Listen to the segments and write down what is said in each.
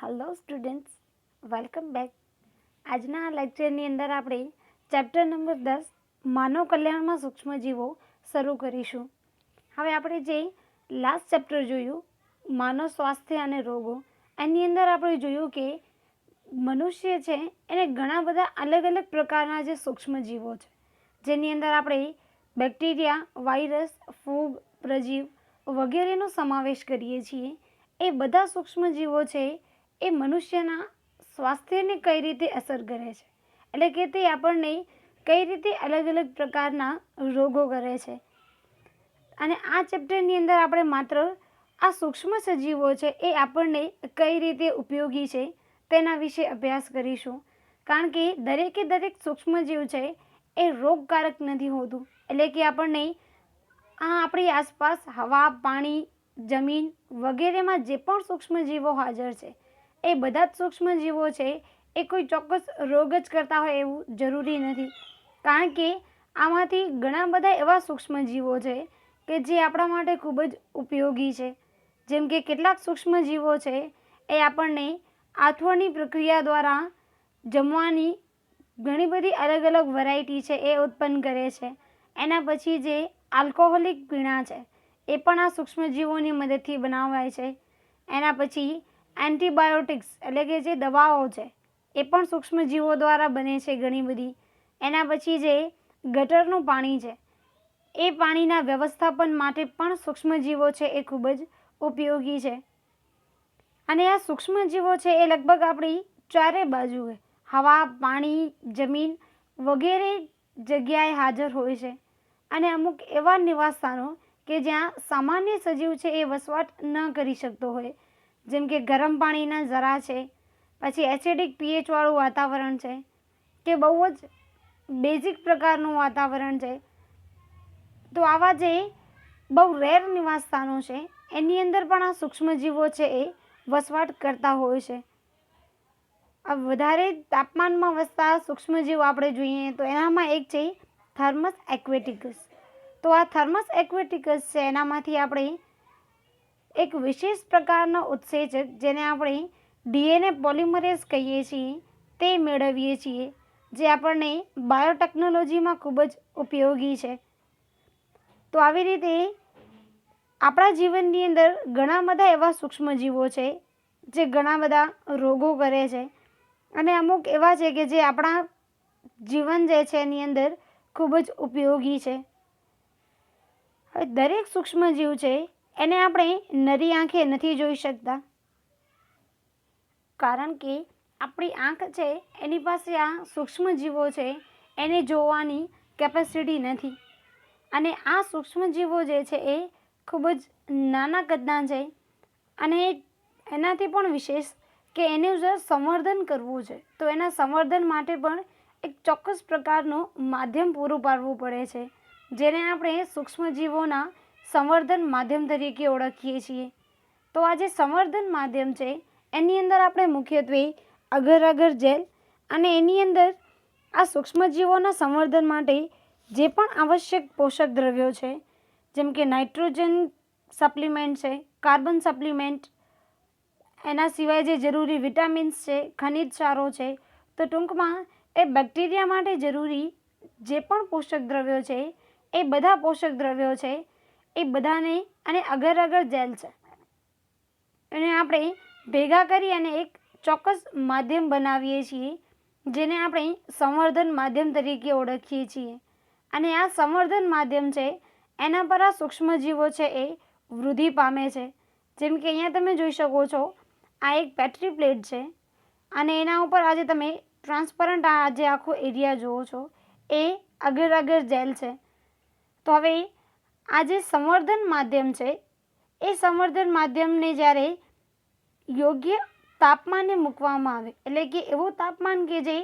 Hello students, welcome back. આજના આ લેક્ચરની અંદર આપણે ચેપ્ટર નંબર 10 માનવ કલ્યાણમાં સૂક્ષ્મજીવો શરૂ કરીશું. હવે આપણે જે લાસ્ટ ચેપ્ટર જોયું માનવ સ્વાસ્થ્ય અને રોગો, એની અંદર આપણે જોયું કે મનુષ્ય છે એને ઘણા બધા અલગ અલગ પ્રકારના જે સૂક્ષ્મજીવો છે, જેની અંદર આપણે બેક્ટેરિયા, વાયરસ, ફૂગ, પ્રજીવ વગેરેનો સમાવેશ કરીએ છીએ. એ બધા સૂક્ષ્મજીવો છે એ મનુષ્યના સ્વાસ્થ્યને કઈ રીતે અસર કરે છે, એટલે કે તે આપણને કઈ રીતે અલગ અલગ પ્રકારના રોગો કરે છે. અને આ ચેપ્ટરની અંદર આપણે માત્ર આ સૂક્ષ્મ સજીવો છે એ આપણને કઈ રીતે ઉપયોગી છે તેના વિશે અભ્યાસ કરીશું. કારણ કે દરેકે દરેક સૂક્ષ્મજીવ છે એ રોગકારક નથી હોતું. એટલે કે આપણને આપણી આસપાસ હવા, પાણી, જમીન વગેરેમાં જે પણ સૂક્ષ્મજીવો હાજર છે એ બધા જ સૂક્ષ્મજીવો છે એ કોઈ ચોક્કસ રોગ જ કરતા હોય એવું જરૂરી નથી. કારણ કે આમાંથી ઘણા બધા એવા સૂક્ષ્મજીવો છે કે જે આપણા માટે ખૂબ જ ઉપયોગી છે. જેમ કે કેટલાક સૂક્ષ્મજીવો છે એ આપણને આથવણની પ્રક્રિયા દ્વારા જમવાની ઘણી બધી અલગ અલગ વેરાયટી છે એ ઉત્પન્ન કરે છે. એના પછી જે આલ્કોહોલિક પીણા છે એ પણ આ સૂક્ષ્મજીવોની મદદથી બનાવાય છે. એના પછી એન્ટીબાયોટિક્સ એટલે કે જે દવાઓ છે એ પણ સૂક્ષ્મજીવો દ્વારા બને છે ઘણી બધી. એના પછી જે ગટરનું પાણી છે એ પાણીના વ્યવસ્થાપન માટે પણ સૂક્ષ્મજીવો છે એ ખૂબ જ ઉપયોગી છે. અને આ સૂક્ષ્મજીવો છે એ લગભગ આપણી ચારે બાજુએ હવા, પાણી, જમીન વગેરે જગ્યાએ હાજર હોય છે. અને અમુક એવા નિવાસસ્થાનો કે જ્યાં સામાન્ય સજીવ છે એ વસવાટ ન કરી શકતો હોય, જેમ કે ગરમ પાણીના ઝરા છે, પછી એસિડિક પીએચવાળું વાતાવરણ છે, કે બહુ જ બેઝિક પ્રકારનું વાતાવરણ છે. તો આવા જે બહુ રેર નિવાસસ્થાનો છે એની અંદર પણ આ સૂક્ષ્મજીવો છે એ વસવાટ કરતા હોય છે. આ વધારે તાપમાનમાં વસતા સૂક્ષ્મજીવો આપણે જોઈએ તો એનામાં એક છે થર્મસ એક્વેટિકસ. તો આ થર્મસ એક્વેટિકસ છે એનામાંથી આપણે એક વિશેષ પ્રકારનો ઉત્સેચક, જેને આપણે ડીએનએ પોલિમરેઝ કહીએ છીએ, તે મેળવીએ છીએ, જે આપણને બાયોટેકનોલોજીમાં ખૂબ જ ઉપયોગી છે. તો આવી રીતે આપણા જીવનની અંદર ઘણા બધા એવા સૂક્ષ્મજીવો છે જે ઘણા બધા રોગો કરે છે. અને અમુક એવા છે કે જે આપણા જીવન જે છે એની અંદર ખૂબ જ ઉપયોગી છે. હવે દરેક સૂક્ષ્મજીવ છે એને આપણે નરી આંખે નથી જોઈ શકતા, કારણ કે આપણી આંખ છે એની પાસે આ સૂક્ષ્મજીવો છે એને જોવાની કેપેસિટી નથી. અને આ સૂક્ષ્મજીવો જે છે એ ખૂબ જ નાના કદના છે. અને એનાથી પણ વિશેષ કે એનું જો સંવર્ધન કરવું છે તો એના સંવર્ધન માટે પણ એક ચોક્કસ પ્રકારનું માધ્યમ પૂરું પાડવું પડે છે, જેને આપણે સૂક્ષ્મજીવોના સંવર્ધન માધ્યમ તરીકે ઓળખીએ છીએ. તો આ જે સંવર્ધન માધ્યમ છે એની અંદર આપણે મુખ્યત્વે અગર અગર જેલ, અને એની અંદર આ સૂક્ષ્મજીવોના સંવર્ધન માટે જે પણ આવશ્યક પોષક દ્રવ્યો છે, જેમ કે નાઇટ્રોજન સપ્લિમેન્ટ છે, કાર્બન સપ્લિમેન્ટ, એના સિવાય જે જરૂરી વિટામિન્સ છે, ખનિજ ક્ષારો છે, તો ટૂંકમાં એ બેક્ટેરિયા માટે જરૂરી જે પણ પોષક દ્રવ્યો છે એ બધા પોષક દ્રવ્યો છે એ બધાને, અને અગર અગર જેલ છે એને આપણે ભેગા કરી અને એક ચોક્કસ માધ્યમ બનાવીએ છીએ, જેને આપણે સંવર્ધન માધ્યમ તરીકે ઓળખીએ છીએ. અને આ સંવર્ધન માધ્યમ છે એના પર આ સૂક્ષ્મજીવો છે એ વૃદ્ધિ પામે છે. જેમ કે અહીંયા તમે જોઈ શકો છો, આ એક પેટ્રી પ્લેટ છે અને એના ઉપર આજે તમે ટ્રાન્સપરન્ટ આ જે આખો એરિયા જુઓ છો એ અગર અગર જેલ છે. તો હવે આ જે સંવર્ધન માધ્યમ છે એ સંવર્ધન માધ્યમને જ્યારે યોગ્ય તાપમાને મૂકવામાં આવે, એટલે કે એવું તાપમાન કે જે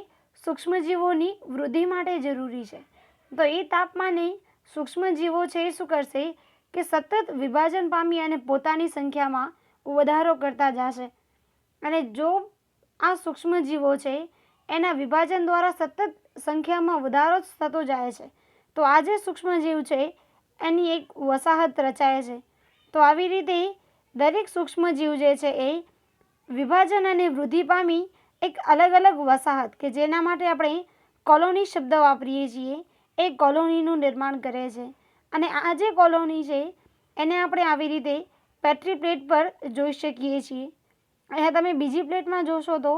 સૂક્ષ્મજીવોની વૃદ્ધિ માટે જરૂરી છે, તો એ તાપમાને સૂક્ષ્મજીવો છે એ શું કરશે કે સતત વિભાજન પામી અને પોતાની સંખ્યામાં વધારો કરતા જશે. અને જો આ સૂક્ષ્મજીવો છે એના વિભાજન દ્વારા સતત સંખ્યામાં વધારો જ થતો જાય છે, તો આ જે સૂક્ષ્મજીવ છે એની એક વસાહત રચાય છે. તો આવી રીતે દરેક સૂક્ષ્મજીવ જે છે એ વિભાજન અને વૃદ્ધિ પામી એક અલગ અલગ વસાહત કે જેના માટે આપણે કોલોની શબ્દ વાપરીએ છીએ એ કોલોનીનું નિર્માણ કરે છે. અને આ જે કોલોની છે એને આપણે આવી રીતે પેટ્રી પ્લેટ પર જોઈ શકીએ છીએ. અહીંયા તમે બીજી પ્લેટમાં જોશો તો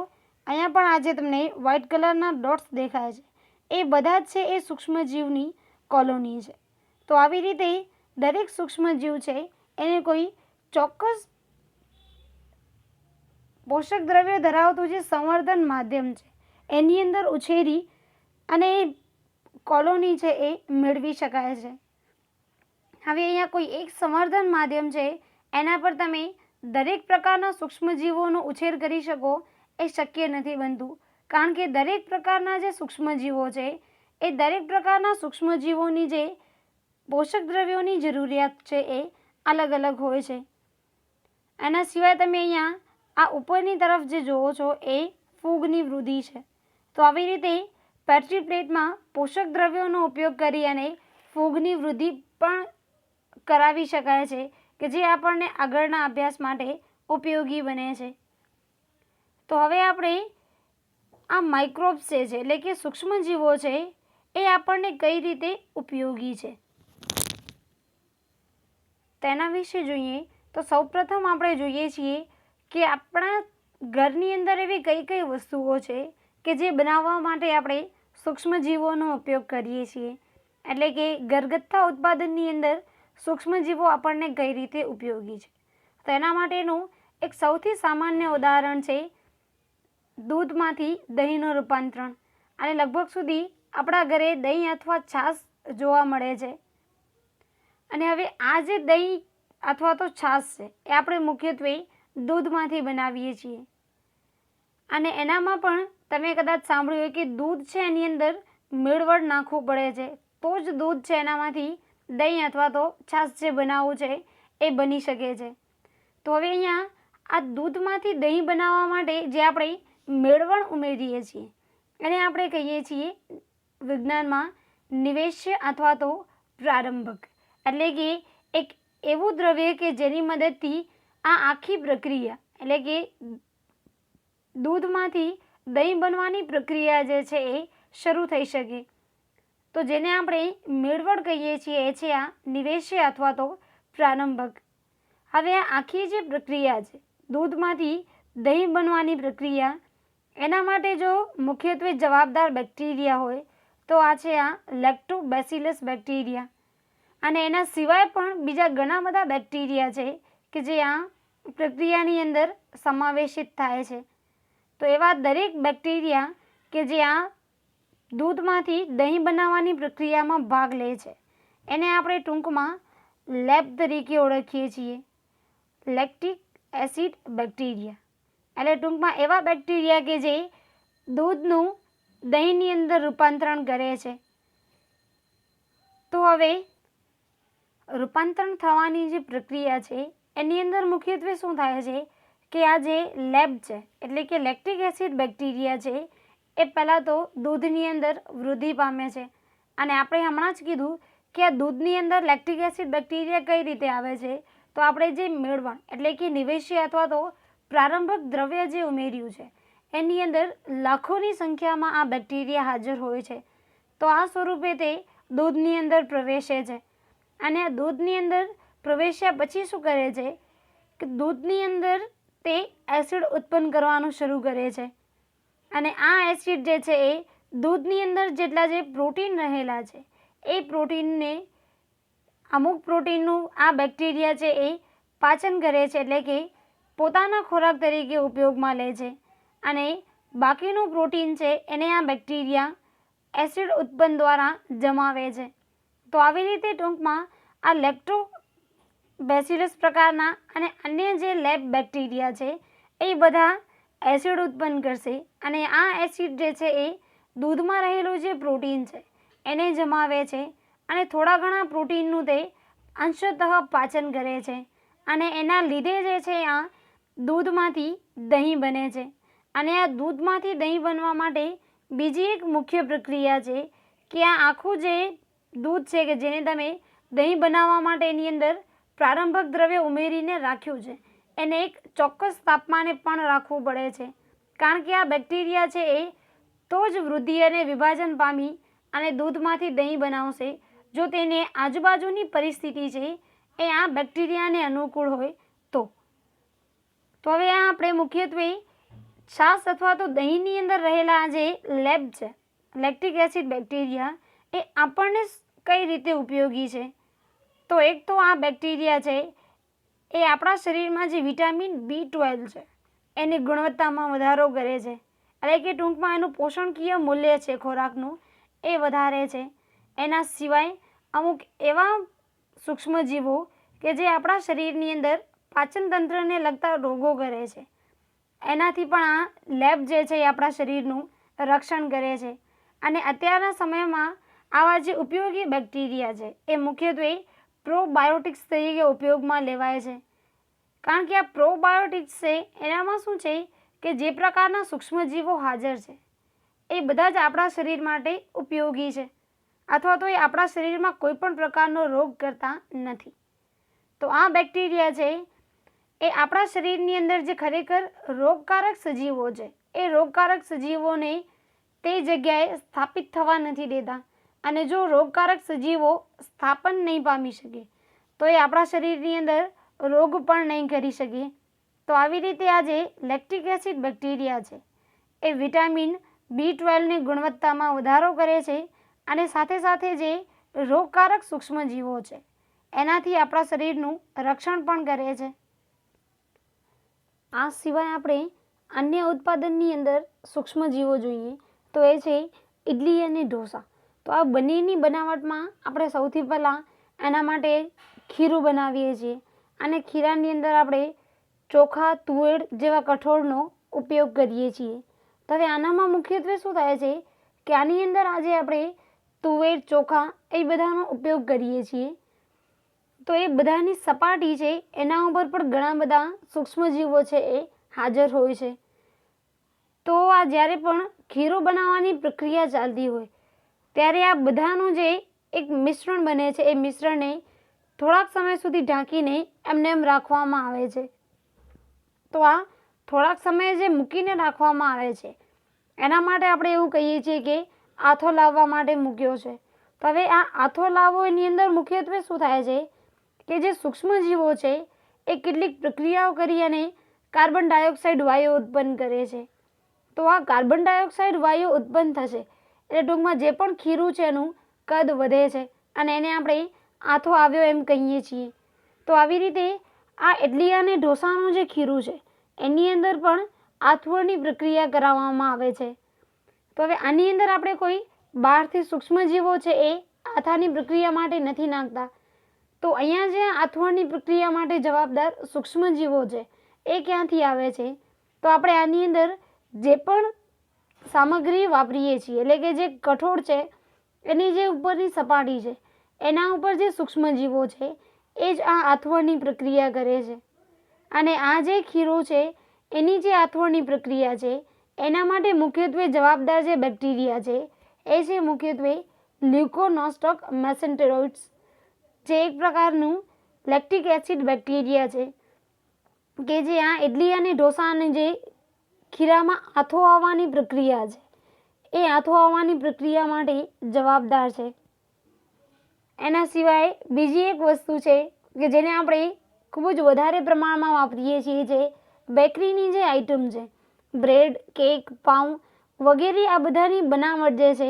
અહીંયા પણ આજે તમને વ્હાઇટ કલરના ડોટ્સ દેખાય છે. એ બધા જ છે એ સૂક્ષ્મજીવની કોલોની છે. તો આવી રીતે દરેક સૂક્ષ્મજીવ છે એને કોઈ ચોક્કસ પોષક દ્રવ્ય ધરાવતું જે સંવર્ધન માધ્યમ છે એની અંદર ઉછેરી અને કોલોની છે એ મેળવી શકાય છે. હવે અહીંયા કોઈ એક સંવર્ધન માધ્યમ છે એના પર તમે દરેક પ્રકારના સૂક્ષ્મજીવોનો ઉછેર કરી શકો એ શક્ય નથી બનતું, કારણ કે દરેક પ્રકારના જે સૂક્ષ્મજીવો છે એ દરેક પ્રકારના સૂક્ષ્મજીવોની જે પોષક દ્રવ્યોની જરૂરિયાત છે એ અલગ અલગ હોય છે. એના સિવાય તમે અહીંયા આ ઉપરની તરફ જે જુઓ છો એ ફૂગની વૃદ્ધિ છે. તો આવી રીતે પેટ્રી પ્લેટમાં પોષક દ્રવ્યોનો ઉપયોગ કરી અને ફૂગની વૃદ્ધિ પણ કરાવી શકાય છે કે જે આપણને આગળના અભ્યાસ માટે ઉપયોગી બને છે. તો હવે આપણે આ માઇક્રોબ્સ છે એટલે કે સૂક્ષ્મજીવો છે એ આપણને કઈ રીતે ઉપયોગી છે તેના વિશે જોઈએ. તો સૌપ્રથમ આપણે જોઈએ છીએ કે આપણા ઘરની અંદર એવી કઈ કઈ વસ્તુઓ છે કે જે બનાવવા માટે આપણે સૂક્ષ્મજીવોનો ઉપયોગ કરીએ છીએ. એટલે કે ઘરગથ્થા ઉત્પાદનની અંદર સૂક્ષ્મજીવો આપણને કઈ રીતે ઉપયોગી છે. તો એના માટેનું એક સૌથી સામાન્ય ઉદાહરણ છે દૂધમાંથી દહીંનું રૂપાંતરણ. અને લગભગ સુધી આપણા ઘરે દહીં અથવા છાશ જોવા મળે છે. અને હવે આ જે દહીં અથવા તો છાશ છે એ આપણે મુખ્યત્વે દૂધમાંથી બનાવીએ છીએ. અને એનામાં પણ તમે કદાચ સાંભળ્યું હોય કે દૂધ છે એની અંદર મેળવડ નાખવું પડે છે તો જ દૂધ છે એનામાંથી દહીં અથવા તો છાશ જે બનાવવું છે એ બની શકે છે. તો હવે અહીંયા આ દૂધમાંથી દહીં બનાવવા માટે જે આપણે મેળવણ ઉમેરીએ છીએ એને આપણે કહીએ છીએ વિજ્ઞાનમાં નિવેશ્ય અથવા તો પ્રારંભક. એટલે કે એક એવું દ્રવ્ય કે જેની મદદથી આ આખી પ્રક્રિયા એટલે કે દૂધમાંથી દહીં બનવાની પ્રક્રિયા જે છે એ શરૂ થઈ શકે. તો જેને આપણે મેળવડ કહીએ છીએ એ છે આ નિવેશ્ય અથવા તો પ્રારંભક. હવે આ આખી જે પ્રક્રિયા છે દૂધમાંથી દહીં બનવાની પ્રક્રિયા એના માટે જો મુખ્યત્વે જવાબદાર બેક્ટેરિયા હોય તો આ છે આ લેક્ટોબેસિલસ બેક્ટેરિયા. અને એના સિવાય પણ બીજા ઘણા બધા બેક્ટેરિયા છે કે જે આ પ્રક્રિયાની અંદર સમાવેશિત થાય છે. તો એવા દરેક બેક્ટેરિયા કે જે આ દૂધમાંથી દહીં બનાવવાની પ્રક્રિયામાં ભાગ લે છે એને આપણે ટૂંકમાં લેબ તરીકે ઓળખીએ છીએ, લેક્ટિક એસિડ બેક્ટેરિયા. એટલે ટૂંકમાં એવા બેક્ટેરિયા કે જે દૂધનું દહીંની અંદર રૂપાંતરણ કરે છે. તો હવે રૂપાંતરણ થવાની જે પ્રક્રિયા છે એની અંદર મુખ્યત્વે શું થાય છે કે આ જે લેબ છે એટલે કે લેક્ટિક એસિડ બેક્ટેરિયા છે એ પહેલાં તો દૂધની અંદર વૃદ્ધિ પામે છે. અને આપણે હમણાં જ કીધું કે આ દૂધની અંદર લેક્ટિક એસિડ બેક્ટેરિયા કઈ રીતે આવે છે. તો આપણે જે મેળવણ એટલે કે નિવેશ્ય અથવા તો પ્રારંભક દ્રવ્ય જે ઉમેર્યું છે એની અંદર લાખોની સંખ્યામાં આ બેક્ટેરિયા હાજર હોય છે. તો આ સ્વરૂપે તે દૂધની અંદર પ્રવેશે છે. અને આ દૂધની અંદર પ્રવેશ્યા પછી શું કરે છે કે દૂધની અંદર તે એસિડ ઉત્પન્ન કરવાનું શરૂ કરે છે. અને આ એસિડ જે છે એ દૂધની અંદર જેટલા જે પ્રોટીન રહેલા છે એ પ્રોટીનને અમુક પ્રોટીનનું આ બેક્ટેરિયા છે એ પાચન કરે છે એટલે કે પોતાના ખોરાક તરીકે ઉપયોગમાં લે છે. અને બાકીનું પ્રોટીન છે એને આ બેક્ટેરિયા એસિડ ઉત્પન્ન દ્વારા જમાવે છે. તો આવી રીતે ટૂંકમાં આ લેક્ટોબેસિલસ પ્રકારના અને અન્ય જે લેબ બેક્ટેરિયા છે એ બધા એસિડ ઉત્પન્ન કરશે. અને આ એસિડ જે છે એ દૂધમાં રહેલું જે પ્રોટીન છે એને જમાવે છે અને થોડા ઘણા પ્રોટીનનું તે અંશતઃ પાચન કરે છે. અને એના લીધે જે છે આ દૂધમાંથી દહીં બને છે. અને આ દૂધમાંથી દહીં બનવા માટે બીજી એક મુખ્ય પ્રક્રિયા છે કે આ આખું જે દૂધ છે કે જેને તમે દહીં બનાવવા માટે એની અંદર પ્રારંભક દ્રવ્ય ઉમેરીને રાખ્યું છે એને એક ચોક્કસ તાપમાને પણ રાખવું પડે છે, કારણ કે આ બેક્ટેરિયા છે એ તો જ વૃદ્ધિ અને વિભાજન પામી અને દૂધમાંથી દહીં બનાવશે જો તેને આજુબાજુની પરિસ્થિતિ છે એ આ બેક્ટેરિયાને અનુકૂળ હોય તો. તો હવે આ આપણે મુખ્યત્વે છાશ અથવા તો દહીંની અંદર રહેલા જે લેબ છે લેક્ટિક એસિડ બેક્ટેરિયા એ આપણને કઈ રીતે ઉપયોગી છે. તો એક તો આ બેક્ટેરિયા છે એ આપણા શરીરમાં જે વિટામિન B12 છે એની ગુણવત્તામાં વધારો કરે છે, એટલે કે ટૂંકમાં એનું પોષણકીય મૂલ્ય છે ખોરાકનું એ વધારે છે. એના સિવાય અમુક એવા સૂક્ષ્મજીવો કે જે આપણા શરીરની અંદર પાચન તંત્રને લગતા રોગો કરે છે, એનાથી પણ આ લેબ જે છે એ આપણા શરીરનું રક્ષણ કરે છે. અને અત્યારના સમયમાં આવા જે ઉપયોગી બેક્ટેરિયા છે એ મુખ્યત્વે પ્રોબાયોટિક્સ તરીકે ઉપયોગમાં લેવાય છે, કારણ કે આ પ્રોબાયોટિક્સ છે એનામાં શું છે કે જે પ્રકારના સૂક્ષ્મજીવો હાજર છે એ બધા જ આપણા શરીર માટે ઉપયોગી છે, અથવા તો એ આપણા શરીરમાં કોઈ પણ પ્રકારનો રોગ કરતા નથી. તો આ બેક્ટેરિયા છે એ આપણા શરીરની અંદર જે ખરેખર રોગકારક સજીવો છે એ રોગકારક સજીવોને તે જગ્યાએ સ્થાપિત થવા નથી દેતા, અને જો રોગકારક સજીવો સ્થાપન નહીં પામી શકે તો એ આપણા શરીરની અંદર રોગ પણ નહીં કરી શકે. તો આવી રીતે આ જે લેક્ટિક એસિડ બેક્ટેરિયા છે એ વિટામિન B12ની ગુણવત્તામાં વધારો કરે છે અને સાથે સાથે જે રોગકારક સૂક્ષ્મજીવો છે એનાથી આપણા શરીરનું રક્ષણ પણ કરે છે. આ સિવાય આપણે અન્ય ઉત્પાદનની અંદર સૂક્ષ્મજીવો જોઈએ તો એ છે ઇડલી અને ઢોસા. તો આ બંનેની બનાવટમાં આપણે સૌથી પહેલાં એના માટે ખીરું બનાવીએ છીએ, અને ખીરાની અંદર આપણે ચોખા તુવેર જેવા કઠોળનો ઉપયોગ કરીએ છીએ. તો હવે આનામાં મુખ્યત્વે શું થાય છે કે આની અંદર આજે આપણે તુવેર ચોખા એ બધાનો ઉપયોગ કરીએ છીએ, તો એ બધાની સપાટી છે એના ઉપર પણ ઘણા બધા સૂક્ષ્મજીવો છે એ હાજર હોય છે. તો આ જ્યારે પણ ખીરું બનાવવાની પ્રક્રિયા ચાલતી હોય ત્યારે આ બધાનું જે એક મિશ્રણ બને છે એ મિશ્રણને થોડાક સમય સુધી ઢાંકીને એમને એમ રાખવામાં આવે છે. તો આ થોડાક સમય જે મૂકીને રાખવામાં આવે છે એના માટે આપણે એવું કહીએ છીએ કે આથો લાવવા માટે મૂક્યો છે. તો હવે આ આથો લાવવો એની અંદર મુખ્યત્વે શું થાય છે કે જે સૂક્ષ્મજીવો છે એ કેટલીક પ્રક્રિયાઓ કરી અને કાર્બન ડાયોક્સાઇડ વાયુ ઉત્પન્ન કરે છે. તો આ કાર્બન ડાયોક્સાઇડ વાયુ ઉત્પન્ન થશે એટલે ટૂંકમાં જે પણ ખીરું છે એનું કદ વધે છે અને એને આપણે આથો આવ્યો એમ કહીએ છીએ. તો આવી રીતે આ ઇડલી અને ઢોસાનું જે ખીરું છે એની અંદર પણ આથવણની પ્રક્રિયા કરાવવામાં આવે છે. તો હવે આની અંદર આપણે કોઈ બહારથી સૂક્ષ્મજીવો છે એ આથાની પ્રક્રિયા માટે નથી નાખતા. તો અહીંયા જે આથવણની પ્રક્રિયા માટે જવાબદાર સૂક્ષ્મજીવો છે એ ક્યાંથી આવે છે, તો આપણે આની અંદર જે પણ સામગ્રી વાપરીએ છીએ એટલે કે જે કઠોળ છે એની જે ઉપરની સપાટી છે એના ઉપર જે સૂક્ષ્મજીવો છે એ જ આ આથવણની પ્રક્રિયા કરે છે. અને આ જે ખીરું છે એની જે આથવણની પ્રક્રિયા છે એના માટે મુખ્યત્વે જવાબદાર જે બેક્ટેરિયા છે એ છે મુખ્યત્વે લ્યુકોનોસ્ટોક મેસેન્ટેરોઇડ્સ, જે એક પ્રકારનું લેક્ટિક એસિડ બેક્ટેરિયા છે કે જે આ ઇડલી અને ઢોસાની જે ખીરામાં આથો આવવાની પ્રક્રિયા છે એ આથો આવવાની પ્રક્રિયા માટે જવાબદાર છે. એના સિવાય બીજી એક વસ્તુ છે કે જેને આપણે ખૂબ જ વધારે પ્રમાણમાં વાપરીએ છીએ, જે બેકરીની જે આઇટમ છે, બ્રેડ, કેક, પાઉં વગેરે આ બધાની બનાવટ જે છે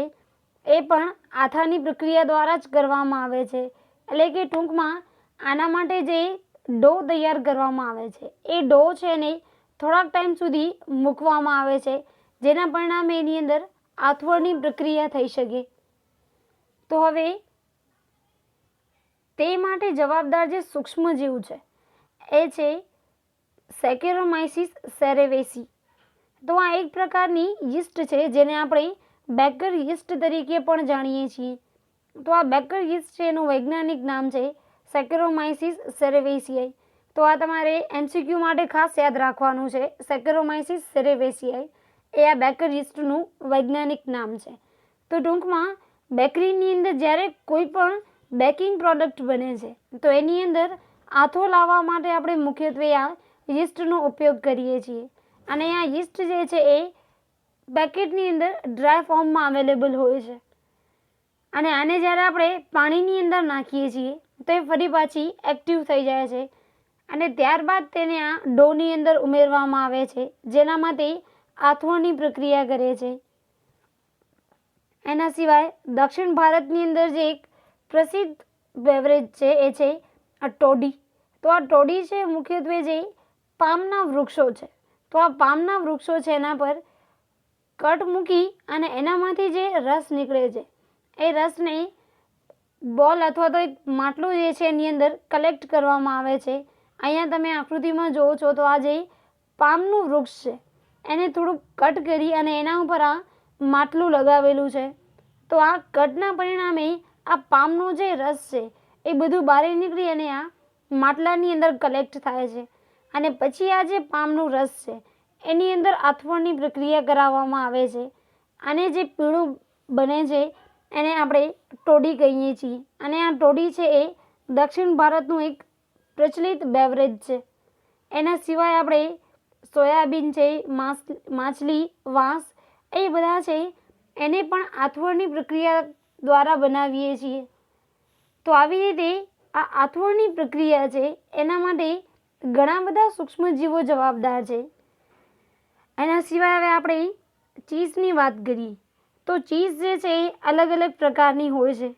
એ પણ આથાની પ્રક્રિયા દ્વારા જ કરવામાં આવે છે. એટલે કે ટૂંકમાં આના માટે જે ડો તૈયાર કરવામાં આવે છે એ ડો છે એને થોડાક ટાઈમ સુધી મૂકવામાં આવે છે, જેના પરિણામે એની અંદર આથવણની પ્રક્રિયા થઈ શકે. તો હવે તે માટે જવાબદાર જે સૂક્ષ્મજીવ છે એ છે સેકેરોમાઇસિસ સેરેવેસી. તો આ એક પ્રકારની યીસ્ટ છે જેને આપણે બેકર યીસ્ટ તરીકે પણ જાણીએ છીએ. તો આ બેકર યીસ્ટ છે એનું વૈજ્ઞાનિક નામ છે સેકેરોમાઇસિસ સેરેવેસિયાઈ. તો આ તમારે MCQ માટે ખાસ યાદ રાખવાનું છે. સેકેરોમાઇસિસ સેરેવેસિયાઈ એ આ બેકર યીસ્ટનું વૈજ્ઞાનિક નામ છે. તો ટૂંકમાં બેકરીની અંદર જ્યારે કોઈ પણ બેકિંગ પ્રોડક્ટ બને છે તો એની અંદર આથો લાવવા માટે આપણે મુખ્યત્વે આ યીસ્ટનો ઉપયોગ કરીએ છીએ. અને આ યીસ્ટ જે છે એ પેકેટની અંદર ડ્રાય ફોર્મમાં અવેલેબલ હોય છે. અને આને જ્યારે આપણે પાણીની અંદર નાખીએ છીએ તો એ ફરી પાછી એક્ટિવ થઈ જાય છે. અને ત્યારબાદ તેને આ ડોની અંદર ઉમેરવામાં આવે છે, જેનામાં તે આથવણની પ્રક્રિયા કરે છે. એના સિવાય દક્ષિણ ભારતની અંદર જે એક પ્રસિદ્ધ બેવરેજ છે એ છે આ ટોડી. તો આ ટોડી છે મુખ્યત્વે જે પામના વૃક્ષો છે. તો આ પામના વૃક્ષો છે એના પર કટ મૂકી અને એનામાંથી જે રસ નીકળે છે એ રસને બોલ અથવા તો એક માટલું જે છે એની અંદર કલેક્ટ કરવામાં આવે છે. અહીંયા તમે આકૃતિમાં જુઓ છો તો આ જે પામનું વૃક્ષ છે એને થોડુંક કટ કરી અને એના ઉપર આ માટલું લગાવેલું છે. તો આ કટના પરિણામે આ પામનો જે રસ છે એ બધું બહાર નીકળી અને આ માટલાની અંદર કલેક્ટ થાય છે. અને પછી આ જે પામનું રસ છે એની અંદર આથવણની પ્રક્રિયા કરાવવામાં આવે છે. અને જે પીણું બને છે એને આપણે ટોડી કહીએ છીએ. અને આ ટોડી છે એ દક્ષિણ ભારતનું એક પ્રચલિત બેવરેજ છે. એના સિવાય આપણે સોયાબીન છે, માછલી, વાંસ એ બધા છે એને પણ આથવણની પ્રક્રિયા દ્વારા બનાવીએ છીએ. તો આવી રીતે આ આથવણની પ્રક્રિયા છે એના માટે ઘણા બધા સૂક્ષ્મજીવો જવાબદાર છે. એના સિવાય હવે આપણે ચીઝની વાત કરીએ તો ચીઝ જે છે એ અલગ અલગ પ્રકારની હોય છે.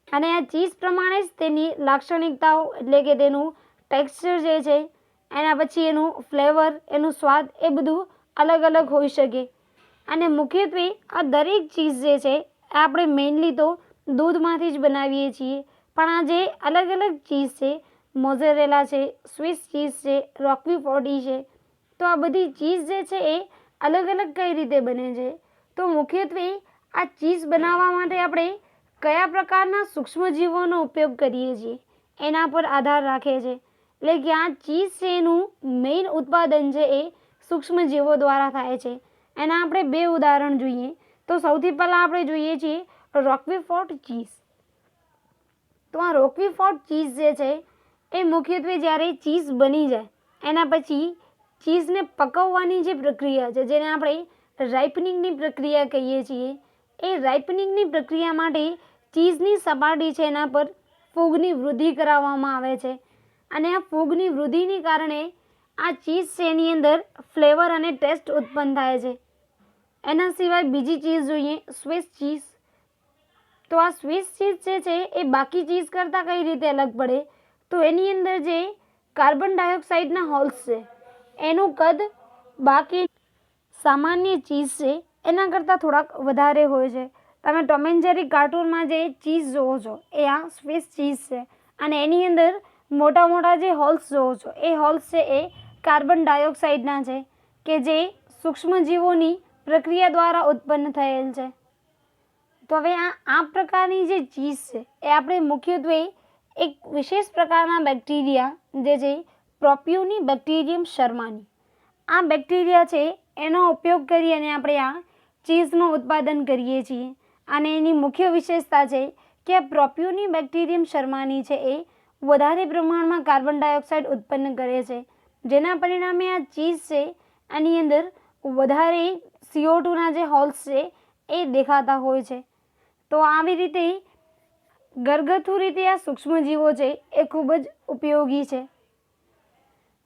અને આ ચીઝ પ્રમાણે જ તેની લાક્ષણિકતાઓ એટલે કે તેનું ટેક્સચર જે છે, એના પછી એનું ફ્લેવર, એનું સ્વાદ એ બધું અલગ અલગ હોઈ શકે. અને મુખ્યત્વે આ દરેક ચીઝ જે છે એ આપણે મેઇનલી તો દૂધમાંથી જ બનાવીએ છીએ. પણ આ જે અલગ અલગ ચીઝ છે, મોઝરેલા છે, સ્વિસ ચીઝ છે, રોક્વીફોર્ડી છે, તો આ બધી ચીઝ જે છે એ અલગ અલગ કઈ રીતે બને છે? તો મુખ્યત્વે આ ચીઝ બનાવવા માટે આપણે કયા પ્રકારના સૂક્ષ્મજીવોનો ઉપયોગ કરીએ છીએ એના પર આધાર રાખે છે. એટલે કે આ ચીઝ છે એનું મેઇન ઉત્પાદન છે એ સૂક્ષ્મજીવો દ્વારા થાય છે. એના આપણે બે ઉદાહરણ જોઈએ. તો સૌથી પહેલાં આપણે જોઈએ છીએ રોક્વીફોર્ડ ચીઝ. તો આ રોક્વીફોર્ડ ચીઝ જે છે એ મુખ્યત્વે જ્યારે ચીઝ બની જાય એના પછી ચીઝને પકવવાની જે પ્રક્રિયા છે, જેને આપણે રાઇપનિંગની પ્રક્રિયા કહીએ છીએ, એ રાઇપનિંગની પ્રક્રિયા માટે ચીઝની સપાટી છે એના પર ફૂગની વૃદ્ધિ કરાવવામાં આવે છે. અને આ ફૂગની વૃદ્ધિને કારણે આ ચીઝ છે એની અંદર ફ્લેવર અને ટેસ્ટ ઉત્પન્ન થાય છે. એના સિવાય બીજી ચીઝ જોઈએ, સ્વિસ ચીઝ. તો આ સ્વિસ ચીઝ જે છે એ બાકી ચીઝ કરતાં કઈ રીતે અલગ પડે? તો એની અંદર જે કાર્બન ડાયોક્સાઇડના હોલ્સ છે એનું કદ બાકી સામાન્ય ચીઝ છે એના કરતાં થોડાક વધારે હોય છે. તમે ટોમ એન્ડ જેરી કાર્ટૂનમાં જે ચીઝ જુઓ છો એ આ સ્વિસ ચીઝ છે. અને એની અંદર મોટા મોટા જે હોલ્સ જુઓ છો એ હોલ્સ છે એ કાર્બન ડાયોક્સાઇડના છે કે જે સૂક્ષ્મજીવોની પ્રક્રિયા દ્વારા ઉત્પન્ન થયેલ છે. તો હવે આ પ્રકારની જે ચીઝ છે એ આપણે મુખ્યત્વે એક વિશેષ પ્રકારના બેક્ટેરિયા જે છે પ્રોપિયોની બેક્ટેરિયમ શર્માની, આ બેક્ટેરિયા છે એનો ઉપયોગ કરી અને આપણે આ ચીઝનું ઉત્પાદન કરીએ છીએ. અને એની મુખ્ય વિશેષતા છે કે આ પ્રોપિયોની બેક્ટેરિયમ શર્માની છે એ વધારે પ્રમાણમાં કાર્બન ડાયોક્સાઇડ ઉત્પન્ન કરે છે, જેના પરિણામે આ ચીઝ છે આની અંદર વધારે CO2ના જે હોલ્સ છે એ દેખાતા હોય છે. તો આવી રીતે ઘરગથ્થુ રીતે આ સૂક્ષ્મજીવો છે એ ખૂબ જ ઉપયોગી છે.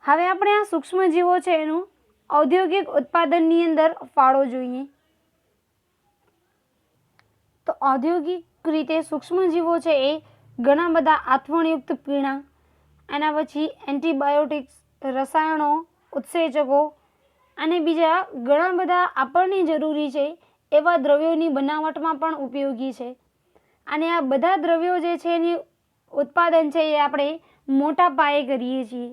હવે આપણે આ સૂક્ષ્મજીવો છે એનું ઔદ્યોગિક ઉત્પાદનની અંદર ફાળો જોઈએ. તો ઔદ્યોગિક રીતે સૂક્ષ્મજીવો છે એ ઘણા બધા આથવણયુક્ત પીણાં, એના પછી એન્ટીબાયોટિક્સ, રસાયણો, ઉત્સેચકો અને બીજા ઘણા બધા આપણને જરૂરી છે એવા દ્રવ્યોની બનાવટમાં પણ ઉપયોગી છે. અને આ બધા દ્રવ્યો જે છે એની ઉત્પાદન છે એ આપણે મોટા પાયે કરીએ છીએ.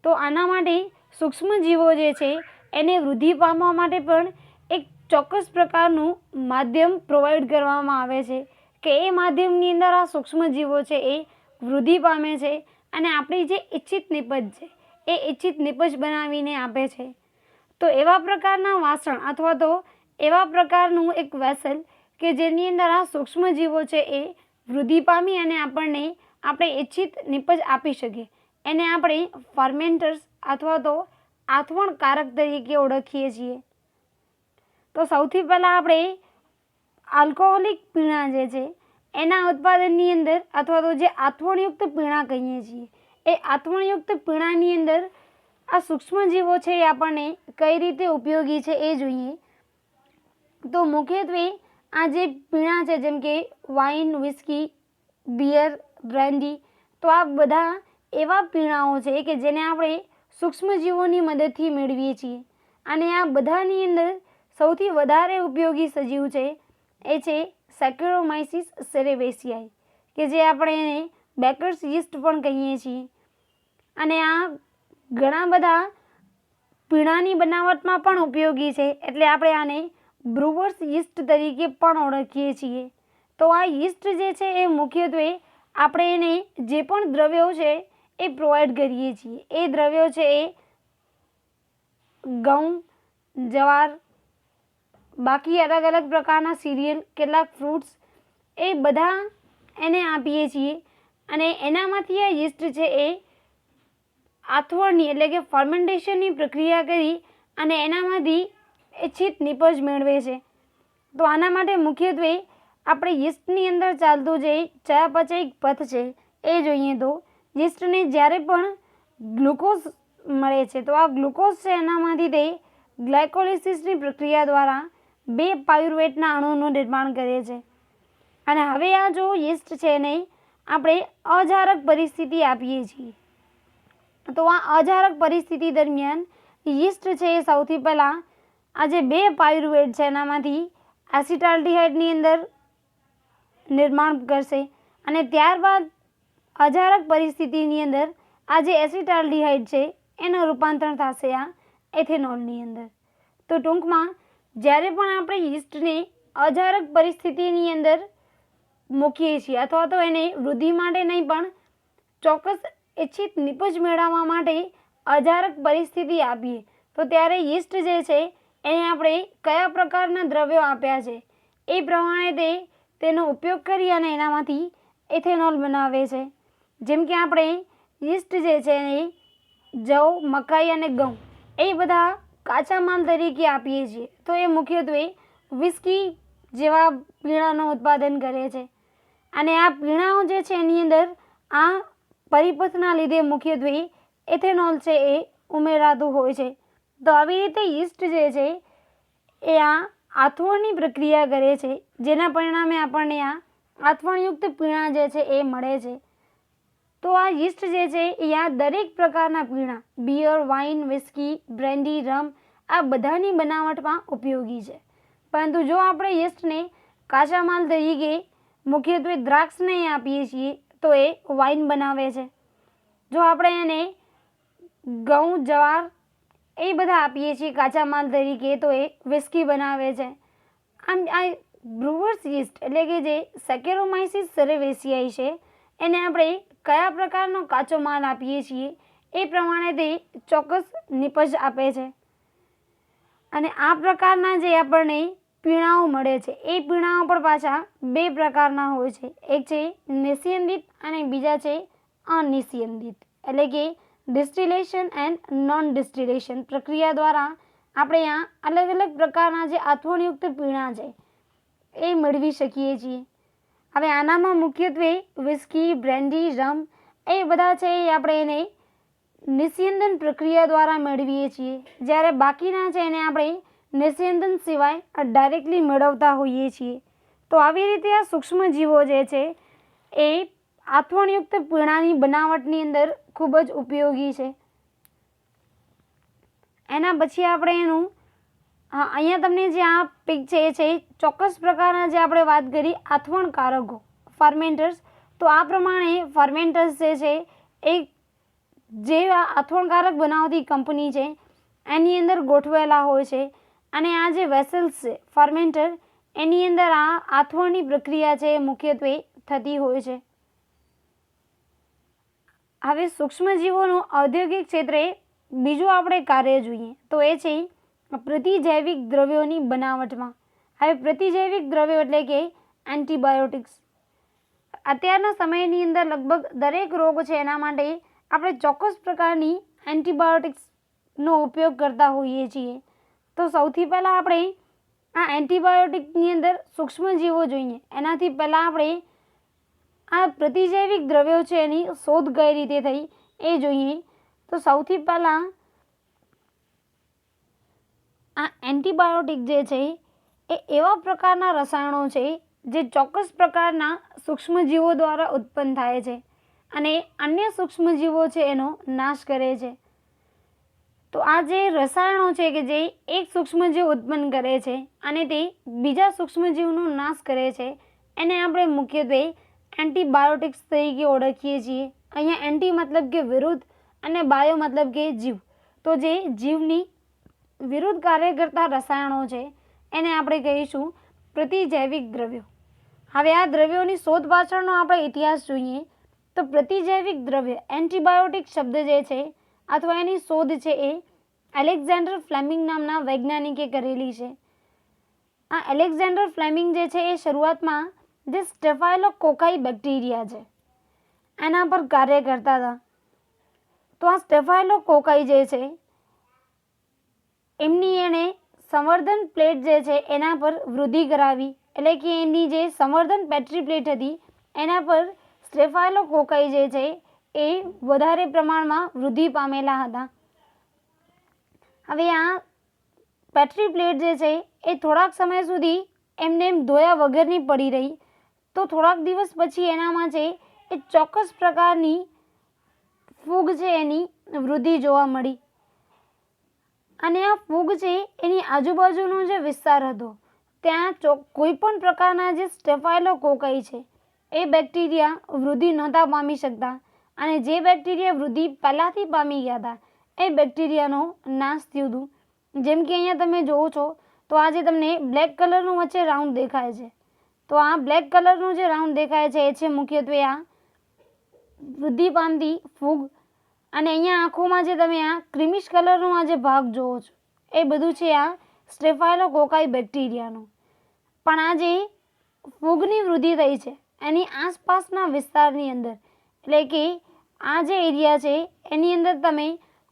તો આના માટે સૂક્ષ્મજીવો જે છે એને વૃદ્ધિ પામવા માટે પણ એક ચોક્કસ પ્રકારનું માધ્યમ પ્રોવાઈડ કરવામાં આવે છે કે એ માધ્યમની અંદર આ સૂક્ષ્મજીવો છે એ વૃદ્ધિ પામે છે અને આપણી જે ઇચ્છિત નિપજ છે એ ઇચ્છિત નિપજ બનાવીને આપે છે. તો એવા પ્રકારના વાસણ અથવા તો એવા પ્રકારનું એક વેસલ કે જેની અંદર આ સૂક્ષ્મજીવો છે એ વૃદ્ધિ પામી અને આપણને આપણે ઇચ્છિત નિપજ આપી શકીએ એને આપણે ફર્મેન્ટર્સ અથવા તો આથવણકારક તરીકે ઓળખીએ છીએ. તો સૌથી પહેલાં આપણે આલ્કોહોલિક પીણાં જે છે એના ઉત્પાદનની અંદર અથવા તો જે આથવણયુક્ત પીણાં કહીએ છીએ એ આથવણયુક્ત પીણાંની અંદર આ સૂક્ષ્મજીવો છે એ આપણને કઈ રીતે ઉપયોગી છે એ જોઈએ. તો મુખ્યત્વે આ જે પીણાં છે જેમ કે વાઇન, વિસ્કી, બિયર, બ્રાન્ડી, તો આ બધા એવા પીણાઓ છે કે જેને આપણે સૂક્ષ્મજીવોની મદદથી મેળવીએ છીએ. અને આ બધાની અંદર સૌથી વધારે ઉપયોગી સજીવ છે એ છે સેક્યુરોમાઇસિસ સેરેવેસિયાઈ, કે જે આપણે એને બેકર્સ યીસ્ટ પણ કહીએ છીએ. અને આ ઘણા બધા પીણાની બનાવટમાં પણ ઉપયોગી છે, એટલે આપણે આને બ્રુવર્સ યીસ્ટ તરીકે પણ ઓળખીએ છીએ. તો આ યીસ્ટ જે છે એ મુખ્યત્વે આપણે એને જે પણ દ્રવ્યો છે એ પ્રોવાઈડ કરીએ છીએ. એ દ્રવ્યો છે એ ઘઉં, જવાર, બાકી અલગ અલગ પ્રકારના સિરિયલ, કેટલાક ફ્રૂટ્સ, એ બધા એને આપીએ છીએ. અને એનામાંથી આ યીસ્ટ છે એ આથવણની એટલે કે ફર્મેન્ટેશનની પ્રક્રિયા કરી અને એનામાંથી ઇચ્છિત નિપજ મેળવે છે. તો આના માટે મુખ્યત્વે આપણે યીસ્ટની અંદર ચાલતું જે ચયાપચયિક પથ છે એ જોઈએ. તો યીસ્ટને જ્યારે પણ ગ્લુકોઝ મળે છે તો આ ગ્લુકોઝ છે એનામાંથી તે ગ્લાયકોલિસિસની પ્રક્રિયા દ્વારા 2 પાયરુવેટના અણુનું નિર્માણ કરે છે. અને હવે આ જો યીસ્ટ છે એને આપણે અજારક પરિસ્થિતિ આપીએ છીએ. તો આ અજારક પરિસ્થિતિ દરમિયાન યીસ્ટ છે એ સૌથી પહેલાં આ જે 2 પાયરુવેટ છે એનામાંથી એસિટાલ્ડિહાઇડની અંદર નિર્માણ કરશે. અને ત્યારબાદ અજારક પરિસ્થિતિની અંદર આ જે એસિટાલ્ડિહાઇડ છે એનું રૂપાંતરણ થશે આ એથેનોલની અંદર. તો ટૂંકમાં જ્યારે પણ આપણે યીસ્ટને અજારક પરિસ્થિતિની અંદર મૂકીએ છીએ અથવા તો એને વૃદ્ધિ માટે નહીં પણ ચોક્કસ ઇચ્છિત નિપજ મેળવવા માટે અજારક પરિસ્થિતિ આપીએ તો ત્યારે યીસ્ટ જે છે એને આપણે કયા પ્રકારના દ્રવ્યો આપ્યા છે એ પ્રમાણે તેનો ઉપયોગ કરી અને એનામાંથી એથેનોલ બનાવે છે. જેમ કે આપણે યીસ્ટ જે છે એને જવ, મકાઈ અને ઘઉં એ બધા કાચા માલ તરીકે આપીએ છીએ. તો એ મુખ્યત્વે વિસ્કી જેવા પીણાનું ઉત્પાદન કરે છે. અને આ પીણાઓ જે છે એની અંદર આ પરિપથના લીધે મુખ્યત્વે એથેનોલ છે એ ઉમેરાતું હોય છે. તો આવી રીતે યીસ્ટ જે છે એ આ આથવણની પ્રક્રિયા કરે છે, જેના પરિણામે આપણને આ આથવણયુક્ત પીણા જે છે એ મળે છે. તો આ યીસ્ટ જે છે એ આ દરેક પ્રકારના પીણા બિયર, વાઇન, વિસ્કી, બ્રાન્ડી, રમ આ બધાની બનાવટમાં ઉપયોગી છે. પરંતુ જો આપણે યીસ્ટને કાચા માલ તરીકે મુખ્યત્વે દ્રાક્ષને આપીએ છીએ તો એ વાઇન બનાવે છે. જો આપણે એને ઘઉં, જવાર એ બધા આપીએ છીએ કાચા માલ તરીકે તો એ વિસ્કી બનાવે છે. આમ આ બ્રુવર્સ યીસ્ટ એટલે કે જે સેક્યુરોમાઇસિસ સેરેવેસિયાઈ છે એને આપણે કયા પ્રકારનો કાચો માલ આપીએ છીએ એ પ્રમાણે તે ચોક્કસ નિપજ આપે છે. અને આ પ્રકારના જે આપણને પીણાઓ મળે છે એ પીણાઓ પણ પાછા 2 પ્રકારના હોય છે. એક છે નિસ્યંદિત અને બીજા છે અનિસ્યંદિત, એટલે કે ડિસ્ટિલેશન એન્ડ નોન ડિસ્ટિલેશન પ્રક્રિયા દ્વારા આપણે આ અલગ અલગ પ્રકારના જે આથવણયુક્ત પીણા છે એ મેળવી શકીએ છીએ. હવે આનામાં મુખ્યત્વે વિસ્કી, બ્રાન્ડી, રમ એ બધા છે એ આપણે એને નિસ્યંદન પ્રક્રિયા દ્વારા મેળવીએ છીએ, જ્યારે બાકીના છે એને આપણે નિસ્યંદન સિવાય ડાયરેક્ટલી મેળવતા હોઈએ છીએ. તો આવી રીતે આ સૂક્ષ્મજીવો જે છે એ આથવણયુક્ત પીણાની બનાવટની અંદર ખૂબ જ ઉપયોગી છે. એના પછી આપણે એનું અહીંયા તમને જે આ પિક છે એ છે ચોક્કસ પ્રકારના જે આપણે વાત કરી આથવણકારકો ફર્મેન્ટર્સ. તો આ પ્રમાણે ફર્મેન્ટર્સ જે છે એ જે આથવણકારક બનાવતી કંપની છે એની અંદર ગોઠવેલા હોય છે. અને આ જે વેસલ્સ છે ફર્મેન્ટર એની અંદર આ આથવણની પ્રક્રિયા છે એ મુખ્યત્વે થતી હોય છે. હવે સૂક્ષ્મજીવોનું ઔદ્યોગિક ક્ષેત્રે બીજું આપણે કાર્ય જોઈએ તો એ છે પ્રતિજૈવિક દ્રવ્યોની બનાવટમાં. હવે પ્રતિજૈવિક દ્રવ્યો એટલે કે એન્ટીબાયોટિક્સ. અત્યારના સમયની અંદર લગભગ દરેક રોગ છે એના માટે આપણે ચોક્કસ પ્રકારની એન્ટીબાયોટિક્સ નો ઉપયોગ કરતા હોઈએ છીએ. તો સૌથી પહેલાં આપણે આ એન્ટીબાયોટિકની અંદર સૂક્ષ્મજીવો જોઈએ. એનાથી પહેલાં આપણે આ પ્રતિજૈવિક દ્રવ્યો છે એની શોધ કઈ રીતે થઈ એ જોઈએ. તો સૌથી પહેલાં આ એન્ટીબાયોટિક જે છે એ એવા પ્રકારના રસાયણો છે જે ચોક્કસ પ્રકારના સૂક્ષ્મજીવો દ્વારા ઉત્પન્ન થાય છે અને અન્ય સૂક્ષ્મજીવો છે એનો નાશ કરે છે. તો આ જે રસાયણો છે કે જે એક સૂક્ષ્મજીવ ઉત્પન્ન કરે છે અને તે બીજા સૂક્ષ્મજીવનો નાશ કરે છે એને આપણે મુખ્યત્વે એન્ટીબાયોટિક્સ તરીકે ઓળખીએ છીએ. અહીંયા એન્ટી મતલબ કે વિરુદ્ધ અને બાયો મતલબ કે જીવ. તો જે જીવની વિરુદ્ધ કાર્ય કરતા રસાયણો છે એને આપણે કહીશું પ્રતિજૈવિક દ્રવ્યો. હવે આ દ્રવ્યોની શોધ પાછળનો આપણે ઇતિહાસ જોઈએ તો પ્રતિજૈવિક દ્રવ્ય એન્ટીબાયોટિક શબ્દ જે છે અથવા એની શોધ છે એ એલેક્ઝાન્ડર ફ્લેમિંગ નામના વૈજ્ઞાનિકે કરેલી છે. આ એલેક્ઝાન્ડર ફ્લેમિંગ જે છે એ શરૂઆતમાં જે સ્ટેફાઇલોકોકાઈ બેક્ટેરિયા છે એના પર કાર્ય કરતા હતા. તો આ સ્ટેફાઇલોકોકાઈ જે છે એમની એણે સંવર્ધન પ્લેટ જે છે એના પર વૃદ્ધિ કરાવી, એટલે કે એમની જે સંવર્ધન પેટ્રી પ્લેટ હતી એના પર સ્ટેફાઇલોકોકાઈ જે છે એ વધારે પ્રમાણમાં વૃદ્ધિ પામેલા હતા. હવે આ પેટ્રી પ્લેટ જે છે એ થોડાક સમય સુધી એમને એમ ધોયા વગરની પડી રહી. તો થોડાક દિવસ પછી એનામાં છે એ ચોક્કસ પ્રકારની ફૂગ છે એની વૃદ્ધિ જોવા મળી અને આ ફૂગ છે એની આજુબાજુનો જે વિસ્તાર હતો ત્યાં કોઈ પણ પ્રકારના જે સ્ટેફાઇલોકોકાઈ છે એ બેક્ટેરિયા વૃદ્ધિ નહોતા પામી શકતા અને જે બેક્ટેરિયા વૃદ્ધિ પહેલાંથી પામી ગયા હતા એ બેક્ટેરિયાનો નાશ થયું હતું. જેમ કે અહીંયા તમે જોવો છો તો આ જે તમને બ્લેક કલરનું વચ્ચે રાઉન્ડ દેખાય છે, તો આ બ્લેક કલરનું જે રાઉન્ડ દેખાય છે એ છે મુખ્યત્વે આ વૃદ્ધિ પામતી ફૂગ. અને અહીંયા આંખોમાં જે તમે આ ક્રીમિશ કલરનો આ જે ભાગ જોવો છો એ બધું છે આ સ્ટેફાઇલોકોકાઈ બેક્ટેરિયાનું. પણ આ જે ફૂગની વૃદ્ધિ થઈ છે એની આસપાસના વિસ્તારની અંદર, એટલે કે આ જે એરિયા છે એની અંદર તમે